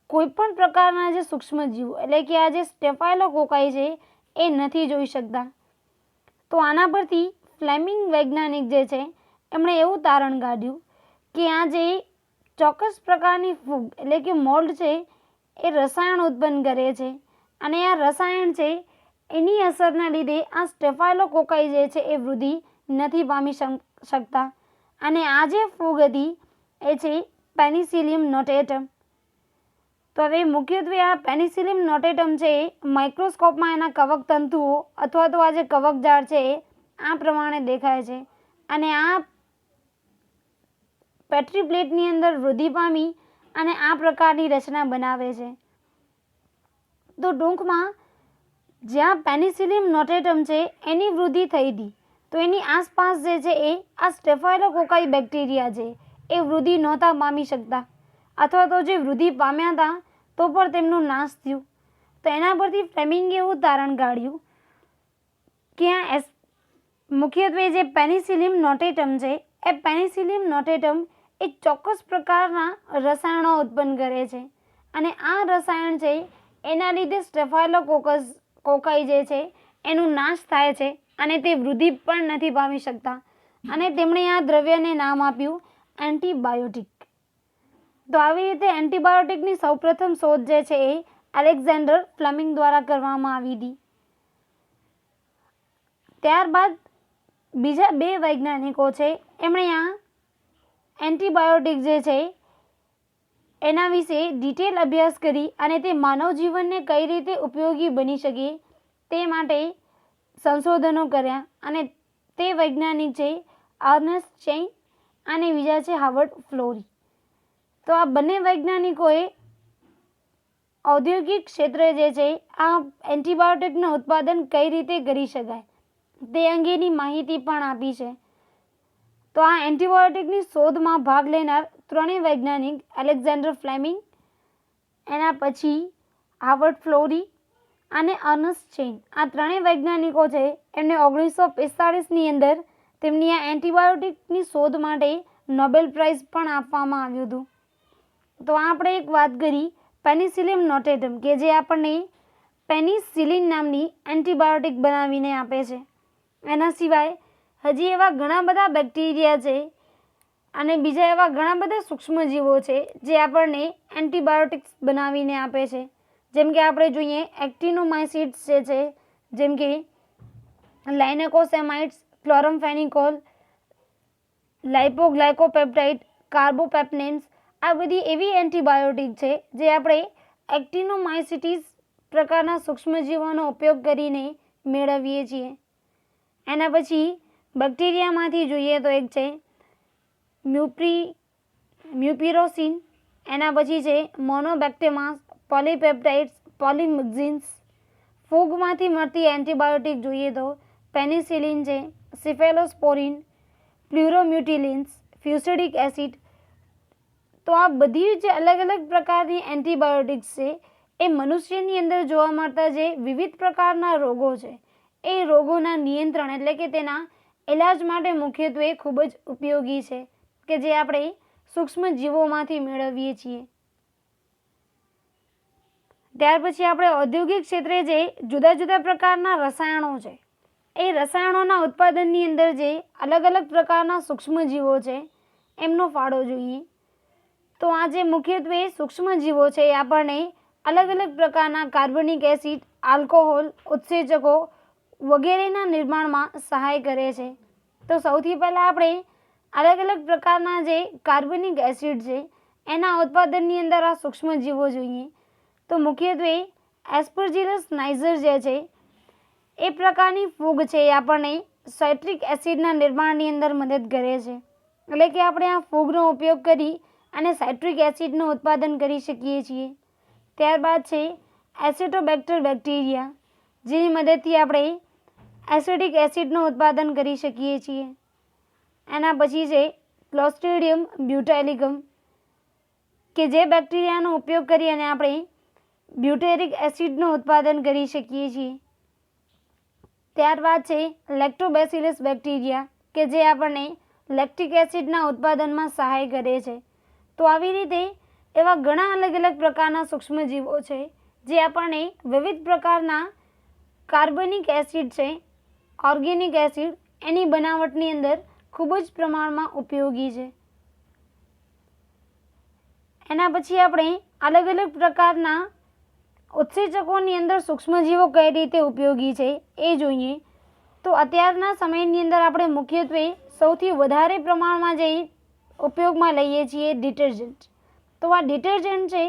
કોઈ પણ પ્રકારના જે સૂક્ષ્મજીવો એટલે કે આ જે સ્ટેફાઇલોકોકાઈ છે એ નથી જોઈ શકતા. તો આના પરથી ફ્લેમિંગ વૈજ્ઞાનિક જે છે એમણે એવું તારણ કાઢ્યું કે આ જે ચોક્કસ પ્રકારની ફૂગ એટલે કે મોલ્ડ છે એ રસાયણ ઉત્પન્ન કરે છે અને આ રસાયણ છે એની અસરના લીધે આ સ્ટેફાઇલોકોકાઈ જે છે એ વૃદ્ધિ નથી પામી શકતા. અને આ જે ફૂગ હતી એ છે પેનિસિલિયમ નોટેટમ. તો હવે મુખ્યત્વે આ પેનિસિલિયમ નોટેટમ છે માઇક્રોસ્કોપમાં એના કવક તંતુઓ અથવા તો આ જે કવકજાળ છે આ પ્રમાણે દેખાય છે અને આ પેટ્રી પ્લેટની અંદર વૃદ્ધિ પામી અને આ પ્રકારની રચના બનાવે છે. તો ટૂંકમાં જ્યાં પેનિસિલિયમ નોટેટમ છે એની વૃદ્ધિ થઈ હતી તો એની આસપાસ જે છે એ આ સ્ટેફાઇલોકોકાઈ બેક્ટેરિયા છે એ વૃદ્ધિ નહોતા પામી શકતા અથવા તો જે વૃદ્ધિ પામ્યા હતા તો પણ તેમનો નાશ થયું. તો એના પરથી ફ્લેમિંગે એવું તારણ કાઢ્યું કે આ મુખ્યત્વે જે પેનિસિલિયમ નોટેટમ છે એ પેનિસિલિયમ નોટેટમ એ ચોક્કસ પ્રકારના રસાયણો ઉત્પન્ન કરે છે અને આ રસાયણ છે એના લીધે સ્ટેફાઇલોકોકાઈ જે છે એનું નાશ થાય છે અને તે વૃદ્ધિ પણ નથી પામી શકતા અને તેમણે આ દ્રવ્યને નામ આપ્યું એન્ટીબાયોટિક. તો આવી રીતે એન્ટીબાયોટિકની સૌપ્રથમ શોધ જે છે એ એલેક્ઝાન્ડર ફ્લેમિંગ દ્વારા કરવામાં આવી હતી. ત્યારબાદ બીજા બે વૈજ્ઞાનિકો છે એમણે આ એન્ટીબાયોટિક જે છે એના વિશે ડિટેલ અભ્યાસ કરી અને તે માનવ જીવનને કઈ રીતે ઉપયોગી બની શકે તે માટે સંશોધનો કર્યા અને તે વૈજ્ઞાનિક છે અર્નેસ્ટ ચેઇન અને બીજા છે હાર્વર્ડ ફ્લોરી. તો આ બંને વૈજ્ઞાનિકોએ ઔદ્યોગિક ક્ષેત્રે જે છે આ એન્ટીબાયોટિકનું ઉત્પાદન કઈ રીતે કરી શકાય તે અંગેની માહિતી પણ આપી છે. તો આ એન્ટીબાયોટિકની શોધમાં ભાગ લેનાર ત્રણેય વૈજ્ઞાનિક એલેક્ઝાન્ડર ફ્લેમિંગ, એના પછી હાર્વર્ડ ફ્લોરી અને અર્નેસ્ટ ચેઇન, આ ત્રણેય વૈજ્ઞાનિકો છે એમને 1945ની અંદર તેમની આ એન્ટીબાયોટિકની શોધ માટે નોબેલ પ્રાઇઝ પણ આપવામાં આવ્યું હતું. તો આપણે એક વાત કરી પેનિસિલિયમ નોટેટમ કે જે આપણને પેનિસિલિન નામની એન્ટીબાયોટિક બનાવીને આપે છે. એના સિવાય હજી એવા ઘણા બધા બેક્ટેરિયા છે અને બીજા એવા ઘણા બધા સૂક્ષ્મજીવો છે જે આપણને એન્ટીબાયોટિક્સ બનાવીને આપે છે. જેમ કે આપણે જોઈએ એક્ટિનોમાઇસિટ્સ જે છે, જેમ કે લાઇનેકોસેમાઇડ્સ, ક્લોરમફેનિકોલ, લાઇપોગ્લાયકોપેપ્ટાઇડ, કાર્બોપેપ્નેન્સ, આ બધી એવી એન્ટીબાયોટિક છે જે આપણે એક્ટિનોમાઇસિટીસ પ્રકારના સૂક્ષ્મજીવોનો ઉપયોગ કરીને મેળવીએ છીએ. એના પછી બેક્ટેરિયામાંથી જોઈએ તો એક છે મ્યુપિરોસિન, એના પછી છે મોનોબેક્ટેમાસ, પોલીપેપ્ટાઇડ્સ, પોલીમિક્ઝિન્સ. ફૂગમાંથી મળતી એન્ટીબાયોટિક જોઈએ તો પેનિસિલિન છે, સિફેલોસ્પોરિન, પ્લુરોમ્યુટિલિન્સ, ફ્યુસિડિક એસિડ. તો આ બધી જે અલગ અલગ પ્રકારની એન્ટીબાયોટિક્સ છે એ મનુષ્યની અંદર જોવા મળતા જે વિવિધ પ્રકારના રોગો છે એ રોગોના નિયંત્રણ એટલે કે તેના ઇલાજ માટે મુખ્યત્વે ખૂબ જ ઉપયોગી છે કે જે આપણે સૂક્ષ્મ જીવોમાંથી મેળવીએ છીએ. ત્યાર પછી આપણે ઔદ્યોગિક ક્ષેત્રે જે જુદા જુદા પ્રકારના રસાયણો છે એ રસાયણોના ઉત્પાદનની અંદર જે અલગ અલગ પ્રકારના સૂક્ષ્મજીવો છે એમનો ફાળો જોઈએ. તો આ જે મુખ્યત્વે સૂક્ષ્મજીવો છે એ આપણને અલગ અલગ પ્રકારના કાર્બનિક એસિડ, આલ્કોહોલ, ઉત્સેચકો વગેરેના નિર્માણમાં સહાય કરે છે. તો સૌથી પહેલાં આપણે અલગ અલગ પ્રકારના જે કાર્બનિક એસિડ છે એના ઉત્પાદનની અંદર આ સૂક્ષ્મજીવો જોઈએ. તો મુખ્યત્વે એસ્પરજીલસ નાઇઝર જે છે એ પ્રકારની ફૂગ છે એ આપણને સાઇટ્રિક એસિડના નિર્માણની અંદર મદદ કરે છે. એટલે કે આપણે આ ફૂગનો ઉપયોગ કરી અને સાઇટ્રિક એસિડનું ઉત્પાદન કરી શકીએ છીએ. ત્યારબાદ છે એસિટોબેક્ટર બેક્ટેરિયા, જેની મદદથી આપણે એસિડિક એસિડનું ઉત્પાદન કરી શકીએ છીએ. એના પછી છે ક્લોસ્ટ્રીડિયમ બ્યુટાઇલિકમ કે જે બેક્ટેરિયાનો ઉપયોગ કરી અને આપણે બ્યુટેરિક એસિડનું ઉત્પાદન કરી શકીએ છીએ. ત્યારબાદ છે લેક્ટોબેસિલસ બેક્ટેરિયા કે જે આપણને લેક્ટિક એસિડના ઉત્પાદનમાં સહાય કરે છે. તો આવી રીતે એવા ઘણા અલગ અલગ પ્રકારના સૂક્ષ્મજીવો છે જે આપણને વિવિધ પ્રકારના કાર્બનિક એસિડ છે, ઓર્ગેનિક એસિડ એની બનાવટની અંદર ખૂબ જ પ્રમાણમાં ઉપયોગી છે. એના પછી આપણે અલગ અલગ પ્રકારના ઉત્સેચકોની અંદર સૂક્ષ્મજીવો કઈ રીતે ઉપયોગી છે એ જોઈએ. તો અત્યારના સમયની અંદર આપણે મુખ્યત્વે સૌથી વધારે પ્રમાણમાં જે ઉપયોગમાં લઈએ છીએ ડિટર્જન્ટ. તો આ ડિટર્જન્ટ છે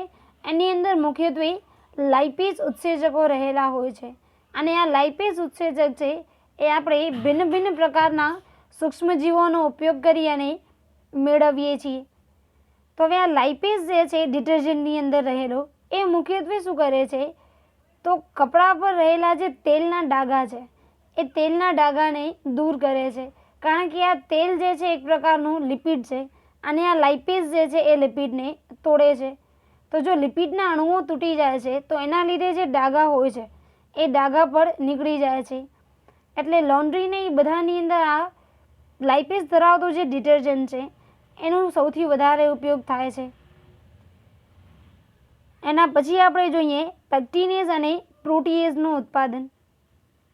એની અંદર મુખ્યત્વે લાઇપેઝ ઉત્સેચકો રહેલા હોય છે અને આ લાઇપેઝ ઉત્સેચક છે એ આપણે ભિન્ન ભિન્ન પ્રકારના સૂક્ષ્મજીવોનો ઉપયોગ કરી અને મેળવીએ છીએ. તો હવે આ લાઇપેઝ જે છે ડિટર્જન્ટની અંદર રહેલો એ મુખ્યત્વે શું કરે છે તો કપડા પર રહેલા જે તેલના ડાઘા છે એ તેલના ડાઘાને દૂર કરે છે. કારણ કે આ તેલ જે છે એક પ્રકારનું લિપિડ છે અને આ લાઇપેઝ જે છે એ લિપિડને તોડે છે. તો જો લિપિડના અણુઓ તૂટી જાય છે તો એના લીધે જે ડાઘા હોય છે એ ડાઘા પર નીકળી જાય છે. એટલે લોન્ડ્રીને એ બધાની અંદર આ લાઇપેઝ ધરાવતું જે ડિટર્જન્ટ છે એનો સૌથી વધારે ઉપયોગ થાય છે. એના પછી આપણે જોઈએ પેક્ટિનેઝ અને પ્રોટીએઝનું ઉત્પાદન.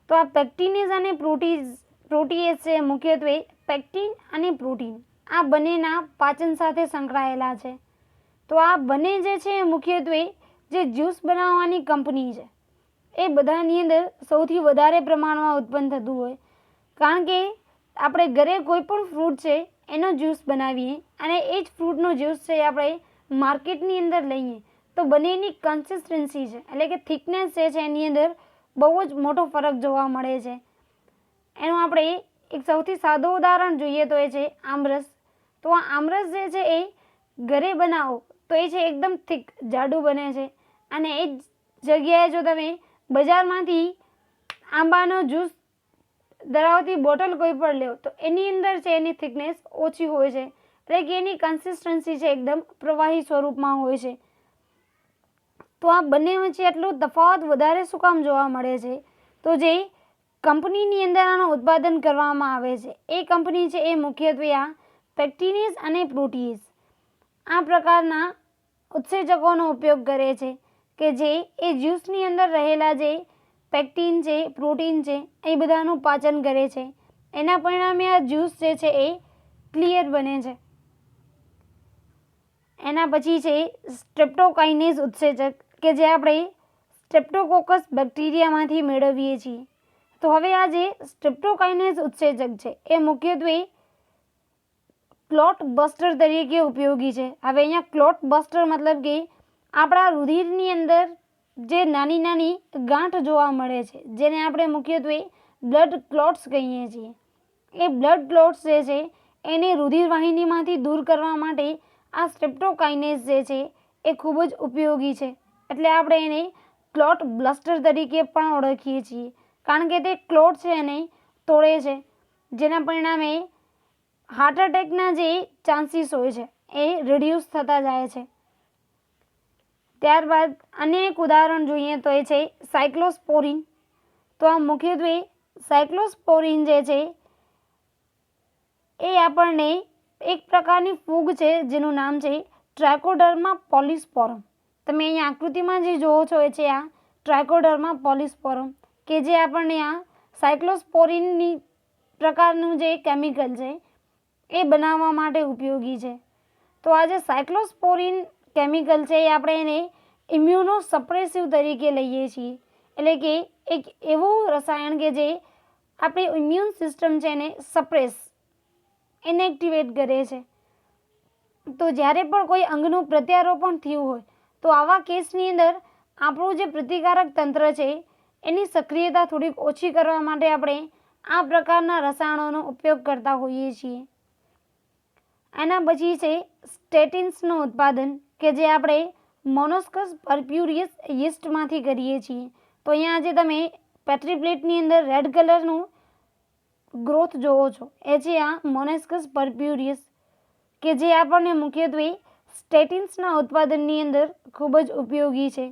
તો આ પેક્ટિનેઝ અને પ્રોટીએઝ છે મુખ્યત્વે પેક્ટિન અને પ્રોટીન આ બંનેના પાચન સાથે સંકળાયેલા છે. તો આ બંને જે છે મુખ્યત્વે જે જ્યુસ બનાવવાની કંપની છે એ બધાની અંદર સૌથી વધારે પ્રમાણમાં ઉત્પન્ન થતું હોય. કારણ કે આપણે ઘરે કોઈ પણ ફ્રૂટ છે એનો જ્યુસ બનાવીએ અને એ જ ફ્રૂટનો જ્યુસ છે આપણે માર્કેટની અંદર લઈએ તો બંનેની કન્સિસ્ટન્સી છે એટલે કે થિકનેસ જે છે એની અંદર બહુ જ મોટો ફરક જોવા મળે છે. એનું આપણે એક સૌથી સાદું ઉદાહરણ જોઈએ તો એ છે આમરસ. તો આ આમરસ જે છે એ ઘરે બનાવો તો એ છે એકદમ થીક જાડું બને છે અને એ જ જગ્યાએ જો તમે બજારમાંથી આંબાનો જ્યુસ ધરાવતી બોટલ કોઈ પણ લો તો એની અંદર છે એની થિકનેસ ઓછી હોય છે એટલે કે એની કન્સિસ્ટન્સી છે એકદમ પ્રવાહી સ્વરૂપમાં હોય છે. તો આ બંને વચ્ચે એટલો તફાવત વધારે શું કામ જોવા મળે છે તો જે કંપનીની અંદર આનું ઉત્પાદન કરવામાં આવે છે એ કંપની છે એ મુખ્યત્વે આ પેક્ટિનેઝ અને પ્રોટીએઝ આ પ્રકારના ઉત્સેચકોનો ઉપયોગ કરે છે કે જે એ જ્યુસની અંદર રહેલા જે પેક્ટિન છે, પ્રોટીન છે, એ બધાનું પાચન કરે છે. એના પરિણામે આ જ્યુસ જે છે એ ક્લિયર બને છે. એના પછી છે સ્ટ્રેપ્ટોકાઇનેઝ ઉત્સેચક કે જે આપણે સ્ટ્રેપ્ટોકોકસ બેક્ટેરિયામાંથી મેળવીએ છીએ. તો હવે આ જે સ્ટ્રેપ્ટોકાઇનેઝ ઉત્સેચક છે એ મુખ્યત્વે ક્લોટ બસ્ટર તરીકે ઉપયોગી છે. હવે અહીંયા ક્લોટ બસ્ટર મતલબ કે આપણા રુધિરની અંદર જે નાની નાની ગાંઠ જોવા મળે છે જેને આપણે મુખ્યત્વે બ્લડ ક્લોટ્સ કહીએ છીએ. એ બ્લડ ક્લોટ્સ જે છે એને રુધિર વાહિનીમાંથી દૂર કરવા માટે આ સ્ટ્રેપ્ટોકાઇનેઝ જે છે એ ખૂબ જ ઉપયોગી છે. એટલે આપણે એને ક્લોટ બ્લસ્ટર તરીકે પણ ઓળખીએ છીએ, કારણ કે તે ક્લોટ છે એને તોડે છે, જેના પરિણામે હાર્ટ એટેકના જે ચાન્સીસ હોય છે એ રિડ્યુસ થતા જાય છે. ત્યારબાદ અન્ય એક ઉદાહરણ જોઈએ તો એ છે સાયક્લોસ્પોરિન. તો આ મુખ્યત્વે સાયક્લોસ્પોરિન જે છે એ આપણને એક પ્રકારની ફૂગ છે જેનું નામ છે ટ્રાયકોડર્મા પોલિસ્પોરમ. તમે અહીંયા આકૃતિમાં જે જોવો છો એ છે આ ટ્રાયકોડર્મા પોલિસ્પોરમ કે જે આપણને આ સાયક્લોસ્પોરિનની પ્રકારનું જે કેમિકલ છે એ બનાવવા માટે ઉપયોગી છે. તો આ જે સાયક્લોસ્પોરિન કેમિકલ છે એ આપણે એને ઇમ્યુનો સપ્રેસિવ તરીકે લઈએ છીએ. એટલે કે એક એવું રસાયણ કે જે આપણી ઇમ્યુન સિસ્ટમ છે એને સપ્રેસ ઇનએક્ટિવેટ કરે છે. તો જ્યારે પણ કોઈ અંગનું પ્રત્યારોપણ થયું હોય તો આવા કેસની અંદર આપણું જે પ્રતિકારક તંત્ર છે એની સક્રિયતા થોડીક ઓછી કરવા માટે આપણે આ પ્રકારના રસાયણોનો ઉપયોગ કરતા હોઈએ છીએ. એના પછી છે સ્ટેટિન્સનું ઉત્પાદન કે જે આપણે મોનોસ્કસ પર્પ્યુરિયસ યીસ્ટમાંથી કરીએ છીએ. તો અહીંયા જે તમે પેટ્રી પ્લેટની અંદર રેડ કલરનું ગ્રોથ જોવો છો એ છે આ મોનેસ્કસ પર્પ્યુરિયસ કે જે આપણને મુખ્યત્વે સ્ટેટિન્સના ઉત્પાદનની અંદર ખૂબ જ ઉપયોગી છે.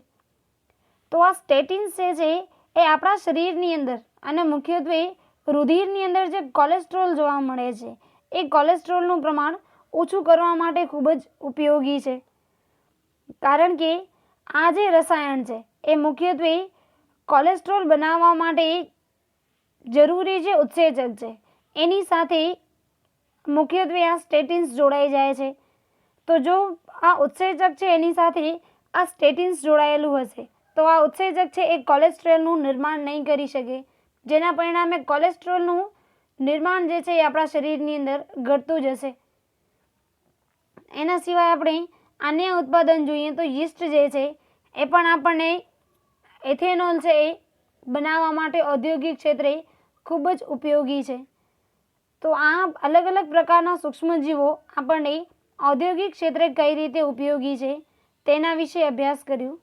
તો આ સ્ટેટિન્સ જે છે એ આપણા શરીરની અંદર અને મુખ્યત્વે રુધિરની અંદર જે કોલેસ્ટ્રોલ જોવા મળે છે એ કોલેસ્ટ્રોલનું પ્રમાણ ઓછું કરવા માટે ખૂબ જ ઉપયોગી છે. કારણ કે આ જે રસાયણ છે એ મુખ્યત્વે કોલેસ્ટ્રોલ બનાવવા માટે જરૂરી જે ઉત્સેચક છે એની સાથે મુખ્યત્વે આ સ્ટેટિન્સ જોડાઈ જાય છે. તો જો આ ઉત્સેચક છે એની સાથે આ સ્ટેટિન્સ જોડાયેલું હશે તો આ ઉત્સેચક છે એ કોલેસ્ટ્રોલનું નિર્માણ નહીં કરી શકે, જેના પરિણામે કોલેસ્ટ્રોલનું નિર્માણ જે છે એ આપણા શરીરની અંદર ઘટતું જશે. એના સિવાય આપણે અન્ય ઉત્પાદન જોઈએ તો યીસ્ટ જે છે એ પણ આપણને એથેનોલ છે એ બનાવવા માટે ઔદ્યોગિક ક્ષેત્રે ખૂબ જ ઉપયોગી છે. તો આ અલગ અલગ પ્રકારના સૂક્ષ્મજીવો આપણને ઔદ્યોગિક ક્ષેત્રે કઈ રીતે ઉપયોગી છે તેના વિશે અભ્યાસ કર્યું.